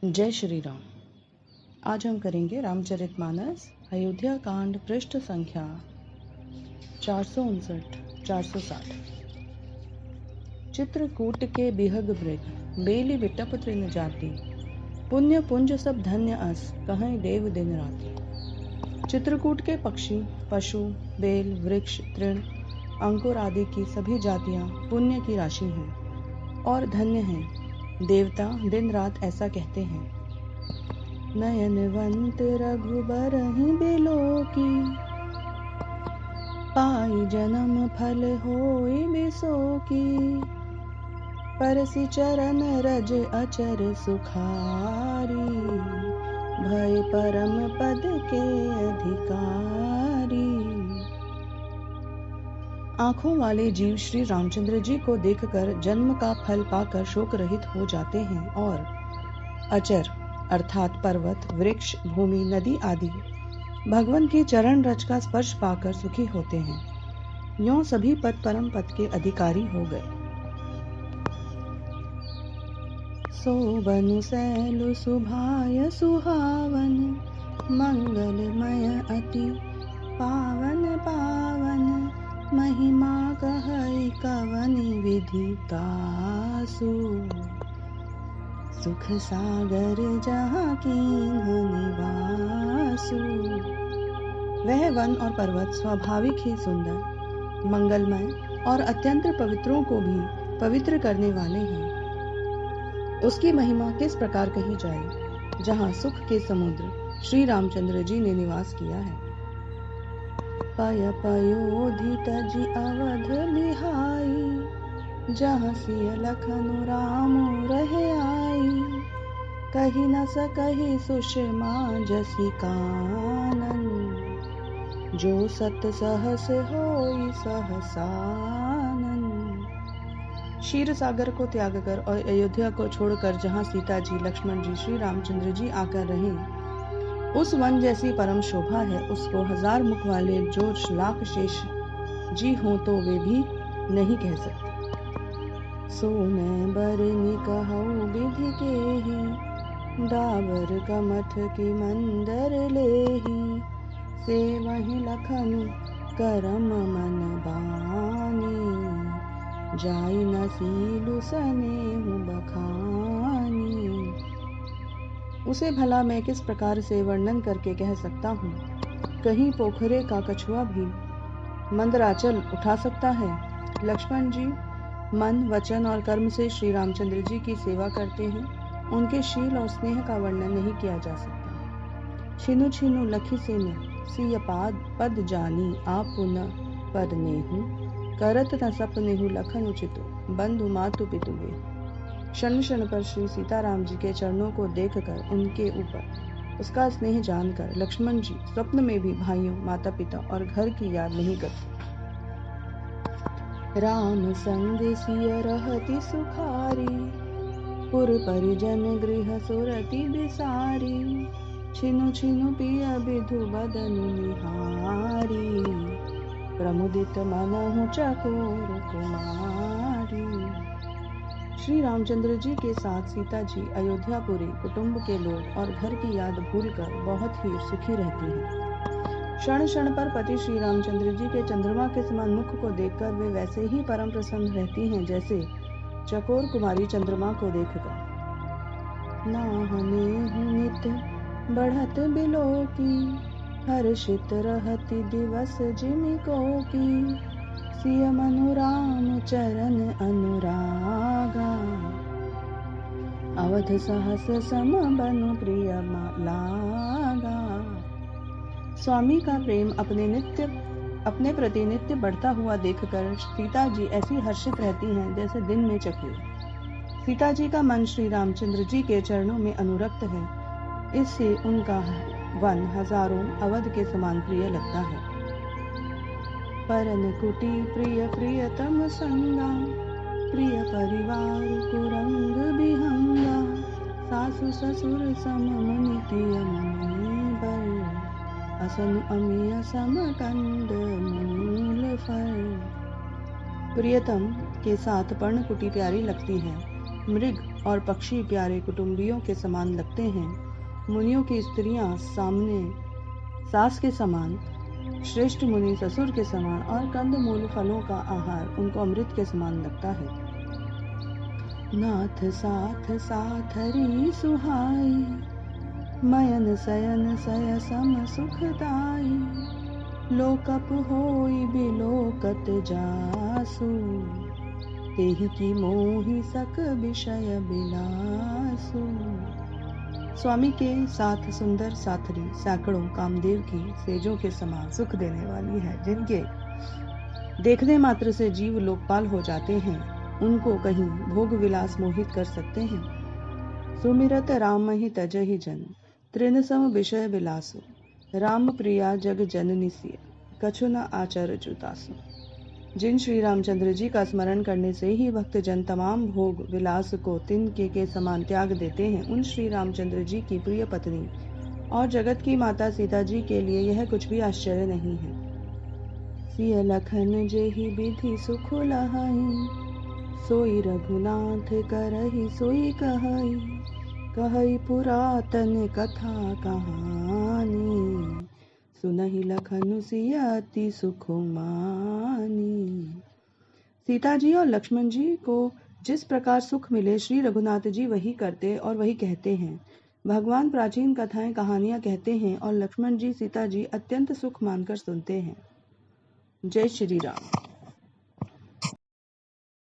जय श्री राम। आज हम करेंगे रामचरितमानस अयोध्या कांड पृष्ठ संख्या 459-460। चित्रकूट के बिहग मृग बेली बिटप तृण जाति, पुण्य पुंज सब धन्य अस कहें देव दिन राति। चित्रकूट के पक्षी, पशु, बेल, वृक्ष, तृण, अंकुर आदि की सभी जातियां पुण्य की राशि हैं और धन्य हैं। देवता दिन रात ऐसा कहते हैं। नयनवंत रघुबर ही बिलोकी, पाई जन्म फल होई बिसोकी। परसि चरण रज अचर सुखारी, भय परम पद के अधिकारी। आंखों वाले जीव श्री रामचंद्र जी को देखकर जन्म का फल पाकर शोक रहित हो जाते हैं और अचर अर्थात पर्वत, वृक्ष, भूमि, नदी आदि भगवान की चरण रज का स्पर्श पाकर सुखी होते हैं। यों सभी पद परम पद के अधिकारी हो गए। सोबनु सैलु सुभाय सुहावन, मंगलमय अति पावन पावन। महिमा कहै कवन विधि तासु, सुख सागर जहाँ कीन्हु निवासु। वह वन और पर्वत स्वाभाविक ही सुंदर, मंगलमय और अत्यंत पवित्रों को भी पवित्र करने वाले हैं। उसकी महिमा किस प्रकार कही जाए, जहाँ सुख के समुद्र श्री रामचंद्र जी ने निवास किया है। पय पयोधि तजि अवध बिहाई, जहाँ सिय लखनु राम रहे आई। कही न सकहि सुषमा जसि कानन, जो सत सहस होई सहसानन। क्षीर सागर को त्याग कर और अयोध्या को छोड़कर जहाँ सीता जी, लक्ष्मण जी, श्री रामचंद्र जी आकर रहे, उस वन जैसी परम शोभा है। उसको हजार मुख वाले जो लाख शेष जी हों तो वे भी नहीं कह सकते। सो मैं बरनि कहूँ विधि केहि, डाबर कमठ की मंदर लेहि। से वही लखन करम मन बानी, जाई न सीलु सनेहु बखानी। उसे भला मैं किस प्रकार से वर्णन करके कह सकता हूँ। कहीं पोखरे का कछुआ भी मंदराचल उठा सकता है। लक्ष्मण जी मन, वचन और कर्म से श्री रामचंद्र जी की सेवा करते हैं। उनके शील और स्नेह का वर्णन नहीं किया जा सकता। छिनु छिनु लखि सिन सिय पद जानी, आप पुनः पद नेहु। करत न सपनेहु लखन उचितो, बंधु मातु पितु गेहु। क्षण क्षण पर श्री सीताराम जी के चरणों को देखकर, उनके ऊपर उसका स्नेह जानकर लक्ष्मण जी स्वप्न में भी भाइयों, माता पिता और घर की याद नहीं करते। राम संग सिय रहति सुखारी, पुर परिजन गृह सुरति बिसारी। छिनु छिनु पिय बिधु बदनु निहारी, प्रमुदित मनहु चकोर कुमारी। श्री रामचंद्र जी के साथ सीता जी अयोध्यापुरी कुटुंब के लोग और घर की याद भूलकर बहुत ही सुखी रहती हैं। क्षण क्षण पर पति श्री रामचंद्र जी के चंद्रमा के समान मुख को देखकर वे वैसे ही परम प्रसन्न रहती हैं जैसे चकोर कुमारी चंद्रमा को देखकर। नाहने नित बढ़त बिलोकी, हर्षित रहती दिवस जिमिको की। सिय मनु राम चरण अनुरागा, अवध सहस सम बनु प्रिय लागा। स्वामी का प्रेम अपने प्रति नित्य बढ़ता हुआ देखकर सीता जी ऐसी हर्षित रहती हैं जैसे दिन में चकित। सीता जी का मन श्री रामचंद्र जी के चरणों में अनुरक्त है, इससे उनका वन हजारों अवध के समान प्रिय लगता है। परन कुटी प्रिय प्रियतम संगा, प्रिय परिवार कुरंग बिहंगा। सासु ससुर सम मुनितिय मुनि बर, असनु अमिय समकंद मूल फल। प्रियतम के साथ पर्णकुटी प्यारी लगती है। मृग और पक्षी प्यारे कुटुंबियों के समान लगते हैं। मुनियों की स्त्रियां सामने सास के समान, श्रेष्ठ मुनि ससुर के समान और कंद मूल फलों का आहार उनको अमृत के समान लगता है। नाथ साथ साथरी सुहाई, मयन सयन सय सम सुखदाई। लोकप होई बिलोकत जासु, तेहि की मोहि सक विषय बिलासु। स्वामी के साथ सुंदर साथरी सैकड़ों कामदेव की सेजों के समान सुख देने वाली है। जिनके देखने मात्र से जीव लोकपाल हो जाते हैं, उनको कहीं भोग विलास मोहित कर सकते हैं। सुमिरत राम ही तजहि जन, तृण सम विषय विलासु। राम प्रिया जग जननी सिय, कछु न आचर जुतासु। जिन श्री रामचंद्र जी का स्मरण करने से ही भक्त जन तमाम भोग विलास को तिनके के समान त्याग देते हैं, उन श्री रामचंद्र जी की प्रिय पत्नी और जगत की माता सीता जी के लिए यह कुछ भी आश्चर्य नहीं है। सिय लखन जेहि विधि सुख लहाई, सोई रघुनाथ करहि सोई कहई। कहई पुरातन कथा कहानी, सुनहि लखन सिय अति सुख मानी। सीता जी और लक्ष्मण जी को जिस प्रकार सुख मिले, श्री रघुनाथ जी वही करते और वही कहते हैं। भगवान प्राचीन कथाएं कहानियां कहते हैं और लक्ष्मण जी सीता जी अत्यंत सुख मानकर सुनते हैं। जय श्री राम।